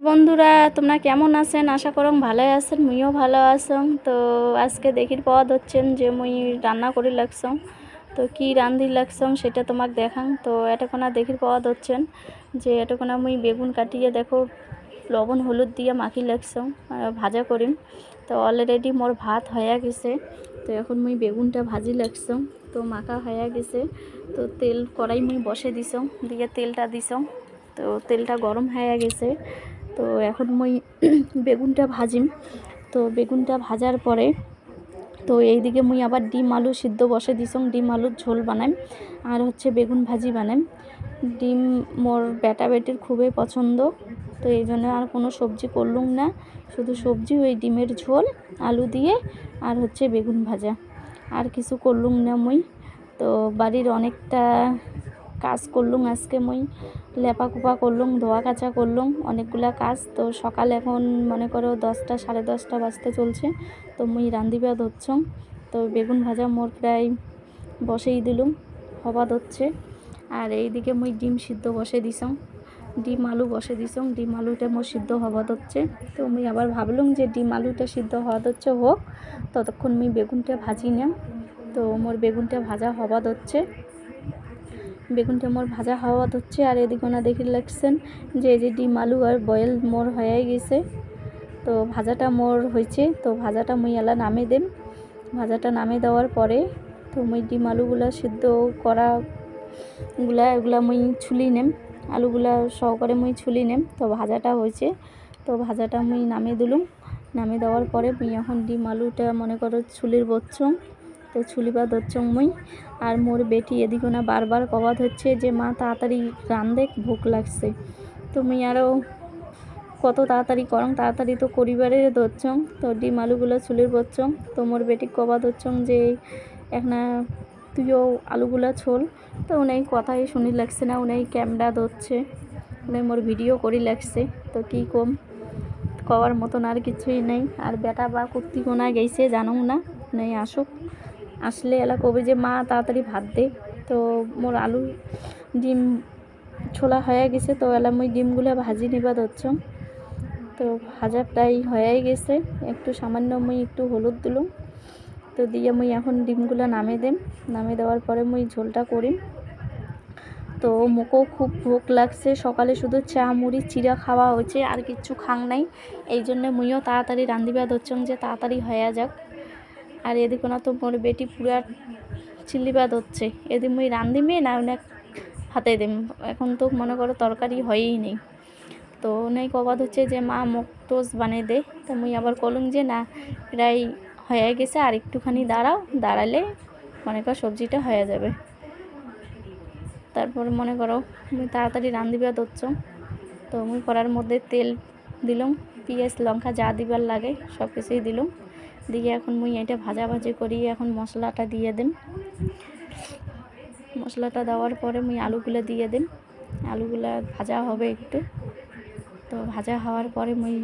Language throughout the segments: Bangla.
বন্ধুরা তোমরা কেমন আছেন? আশা করং ভালো আছেন, মুইও ভালো আছং। তো আজকে দেখির পদ হচ্ছেন যে মুই রান্না করে লাগছং। তো কি রান্ধি লাগছং সেটা তোমাক দেখাং। তো এতক্ষণা দেখির পদ হচ্ছেন যে এতক্ষণা মুই বেগুন কাটিয়ে দেখো লবণ হলুদ দিয়ে মাখি লাগছং ভাজা করিম। তো অলরেডি মোর ভাত হয়ে গেছে। তো এখন মুই বেগুনটা ভাজি লাগছং। তো মাখা হয়ে গেছে। তো তেল কড়াই মুই বসে দিছং, দিয়ে তেলটা দিছং। তো তেলটা গরম হয়ে গেছে। তো এখন মুই বেগুনটা ভাজিম। তো বেগুনটা ভাজার পরে তো এইদিকে মুই আবার ডিম আলু সিদ্ধ বসে দিছং, ডিম আলুর ঝোল বানাইম আর হচ্ছে বেগুন ভাজি বানাইম। ডিম মোর বেটা বেটির খুবই পছন্দ। তো এই জন্য আর কোনো সবজি করলুম না, শুধু সবজি ওই ডিমের ঝোল আলু দিয়ে আর হচ্ছে বেগুন ভাজা, আর কিছু করলুম না মুই। তো বাড়ির অনেকটা কাজ করলুম আজকে মুই, লেপা কুপা করলুম, ধোয়া কাচা করলুম, অনেকগুলা কাজ। তো সকাল এখন মনে করো 10টা 10:30 বাজতে চলছে। তো মুই রান্ধিবা ধরছং। তো বেগুন ভাজা মোর প্রায় বসেই দিলুম, হবা ধরছে। আর এইদিকে মুই ডিম সিদ্ধ বসে দিছং, ডিম আলু বসে দিছং। ডিম আলুটা মোর সিদ্ধ হবা ধরছে। তো মুই আবার ভাবলুম যে ডিম আলুটা সিদ্ধ হওয়া ধরছে হোক, ততক্ষণ মুই বেগুনটা ভাজি নিম। তো মোর বেগুনটা ভাজা হবা ধরছে, বেগুনটা মোর ভাজা হওয়া হচ্ছে। আর এদিকে না দেখি লাগছেন যে এই যে ডিম আলু আর বয়েল মোর হয়ে গেছে। তো ভাজাটা মোর হয়েছে। তো ভাজাটা মুই এলা নামে দেম। ভাজাটা নামে দেওয়ার পরে তো মুই ডিম আলুগুলা সিদ্ধ করা এগুলা মুই ছুলি নেম, আলুগুলা সহকারে মুই ছুলি নেম। তো ভাজাটা হয়েছে। তো ভাজাটা মুই নামে দিলুম। নামে দেওয়ার পরে মুই এখন ডিম আলুটা মনে করো ছুলির বচ্ছং। তো ছুলিবা ধরছং মুই। আর মোর বেটি এদিকে না বারবার কবাদ হচ্ছে যে মা তাড়াতাড়ি রান্ধে, ভোক লাগছে। তো মুই আরও কত তাড়াতাড়ি করং, তাড়াতাড়ি তো করিবারে ধরছং। তো ডিম আলুগুলো ছুলির বচ্ছং। তো মোর বেটি কবাদ হচ্ছং যে এখন তুইও আলুগুলা ছোল। তো উনি কথাই শুনি লাগছে না, উনি ক্যামেরা ধরছে, উনি মোর ভিডিও করি লাগছে। তো কী কম, কওয়ার মতন আর কিছুই নেই। আর বেটা বা কুর্তি কোনা গেছে জানো না, নেই আসুক, আসলে এলা কবে যে মা তাড়াতাড়ি ভাত দে। তো মোর আলু ডিম ছোলা হয়ে গেছে। তো এলা মুই ডিমগুলো ভাজি নিবা ধরছং। তো ভাজা প্রায় হয়ে গেছে। একটু সামান্য মুই একটু হলুদ দিলুম। তো দিয়ে মুই এখন ডিমগুলো নামে দেম। নামে দেওয়ার পরে মুই ঝোলটা করিম। তো মুখও খুব ভোক লাগছে, সকালে শুধু চা মুড়ি চিড়া খাওয়া হয়েছে, আর কিচ্ছু খাং নাই। এই জন্য মুইও তাড়াতাড়ি রান্ধিবা ধরছং যে তাড়াতাড়ি হয়ে যাক। আর এদিকে না তো মোর বেটি পুরা চিল্লিবা ধরছে, এদিকে মুই রান্ধিমে না অনেক হাতে দিম। এখন তো মনে করো তরকারি হয়েই নেই। তো নেই কবাদ হচ্ছে যে মা মুখ টোস্ট বানিয়ে দে। তো মুই আবার কলুম যে না প্রায় হয়ে গেছে, আর একটুখানি দাঁড়াও, দাঁড়ালে মনে করো সবজিটা হয়ে যাবে। তারপর মনে করো মুই তাড়াতাড়ি রান্ধিবা ধরছং। তো মুই কড়ার মধ্যে তেল দিলুম, পেঁয়াজ লঙ্কা যা দিবার লাগে সব কিছুই দিলুম। দিয়ে এখন মুই এটা ভাজাভাজি করি, এখন মশলাটা দিয়ে দিম। মশলাটা দেওয়ার পরে মুই আলুগুলো দিয়ে দিম। আলুগুলা ভাজা হবে একটু। তো ভাজা হওয়ার পরে মুই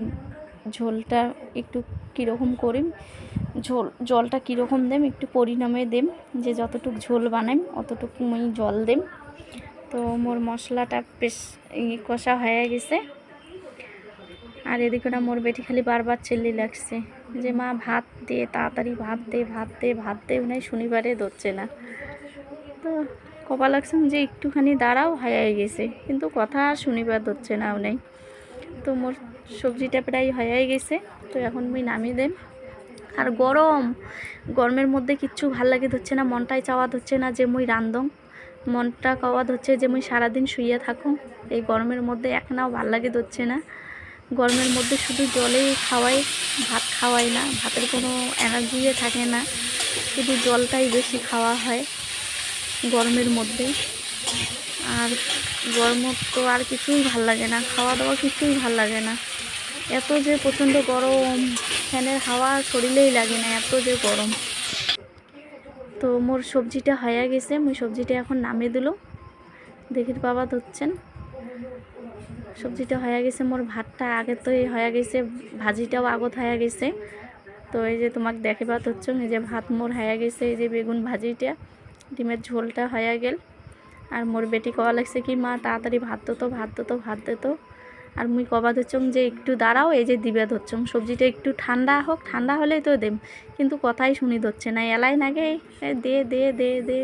ঝোলটা একটু কীরকম করিম, জলটা কীরকম দেম একটু পরিণামে দেম, যে যতটুকু ঝোল বানাইম অতটুকু মুই জল দেম। তো মোর মশলাটা বেশ কষা হয়ে গেছে। আর এদিকে না মোর বেটি খালি বারবার চিল্লি লাগছে যে মা ভাত দে, তাড়াতাড়ি ভাত দে, ভাত দে, ভাত দে। উনি শনিবারে ধরছে না। তো কপা লাগছে যে একটুখানি দাঁড়াও, হয়ে গেছে, কিন্তু কথা আর শনিবার ধরছে না উনি। তো মোর সবজিটা প্রায় হয়ে গেছে। তো এখন মুই নামিয়ে দেম। আর গরমের মধ্যে কিচ্ছু ভাল লাগে ধরছে না, মনটাই চাওয়া ধরছে না যে মুই রান্ধং। মনটা কওয়া ধরছে যে মুই সারাদিন শুয়ে থাকুম। এই গরমের মধ্যে একনাও ভাল লাগে ধরছে না। গরমের মধ্যে শুধু জলেই খাওয়াই, ভাত খাওয়াই না, ভাতের কোনো এনার্জিও থাকে না, শুধু জলটাই বেশি খাওয়া হয় গরমের মধ্যে। আর গরম তো আর কিছুই ভাল লাগে না, খাওয়া দাওয়া কিছুই ভাল লাগে না। এত যে প্রচণ্ড গরম, ফ্যানের হাওয়া শরীরেই লাগে না, এত যে গরম। তো মোর সবজিটা হয়ে গেছে, মুই সবজিটা এখন নামিয়ে দিল, দেখির বাবা ধরছেন। সবজিটা হয়ে গেছে, মোর ভাতটা আগে তো হয়ে গেছে, ভাজিটাও আগত হয়ে গেছে। তো এই যে তোমাকে দেখিবা ধরছেন, এই যে ভাত মোর হয়ে গেছে, এই যে বেগুন ভাজিটা, ডিমের ঝোলটা হয়ে গেল। আর মোর বেটি কওয়া লাগছে কি মা তাড়াতাড়ি ভাত দতো, ভাত দতো, ভাত দতো। আর মুই কবা ধরছং যে একটু দাঁড়াও, এই যে দিবে ধরছং সবজিটা একটু ঠান্ডা হোক, ঠান্ডা হলেই তো দেম, কিন্তু কথাই শুনি ধরছে না, এলাই নাগে দে দে দে দে।